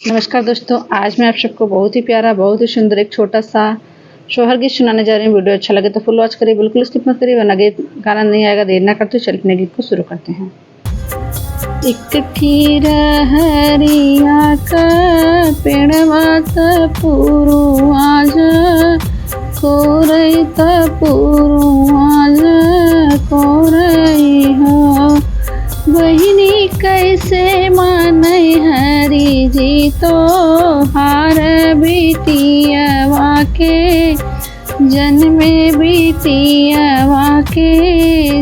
नमस्कार दोस्तों, आज मैं आप सबको बहुत ही प्यारा, बहुत ही सुंदर एक छोटा सा सोहर गीत सुनाने जा रही हूँ। वीडियो अच्छा लगे तो फुल वॉच करिए, बिल्कुल स्किप मत करिए वरना गीत गाना नहीं आएगा। देर ना करते चलिए अपने गीत को शुरू करते हैं। इकट्ठी रहरिया का पेड़वा त पुरुआज कोरई त पुरुआज कोरई हो। बहिनी कैसे मानै हरि जी तो हार बिटियवा के जन्मे बिटियवा के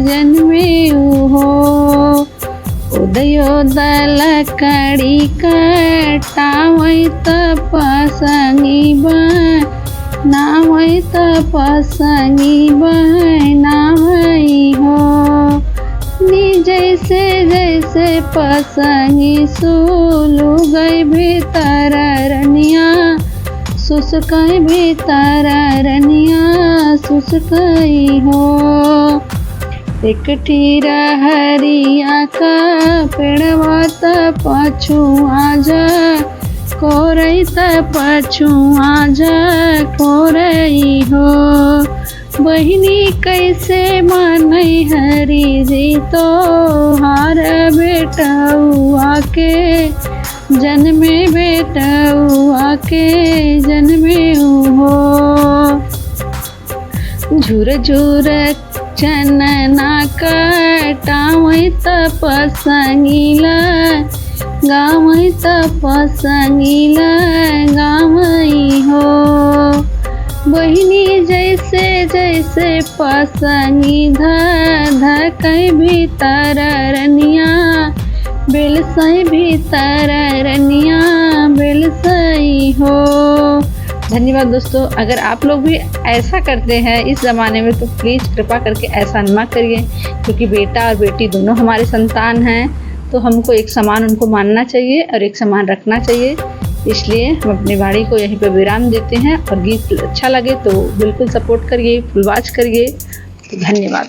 जन्मे हो। उदयोदय लकड़ी कटावै त पसंगी बनावै त पसंगी बनावै हो। जैसे जैसे पसंगी सुलू गई भीतर रनिया सुसकई भीतर रनिया सुसकई हो। एकठी रहरिया का पेड़वा त पछुआ जा कोरई त पछुआ जा कोरई हो। बहिनी कैसे मानै हरि जी तो हार बेटउआ के जन्मे बेटउआ के जन्मे हो। झुर झुर चनना कटावै त पसंगीला गावै त पसंगीला गावै हो। बहिनी जैसे जैसे पसंगी धकई भीतर रनिया बेलसई भीतर रनिया बेलसई हो। धन्यवाद दोस्तों, अगर आप लोग भी ऐसा करते हैं इस ज़माने में तो प्लीज़ कृपा करके ऐसा न करिए, क्योंकि बेटा और बेटी दोनों हमारे संतान हैं, तो हमको एक समान उनको मानना चाहिए और एक समान रखना चाहिए। इसलिए हम अपनी वाणी को यहीं पर विराम देते हैं और गीत अच्छा लगे तो बिल्कुल सपोर्ट करिए, फुल वॉच करिए। तो धन्यवाद।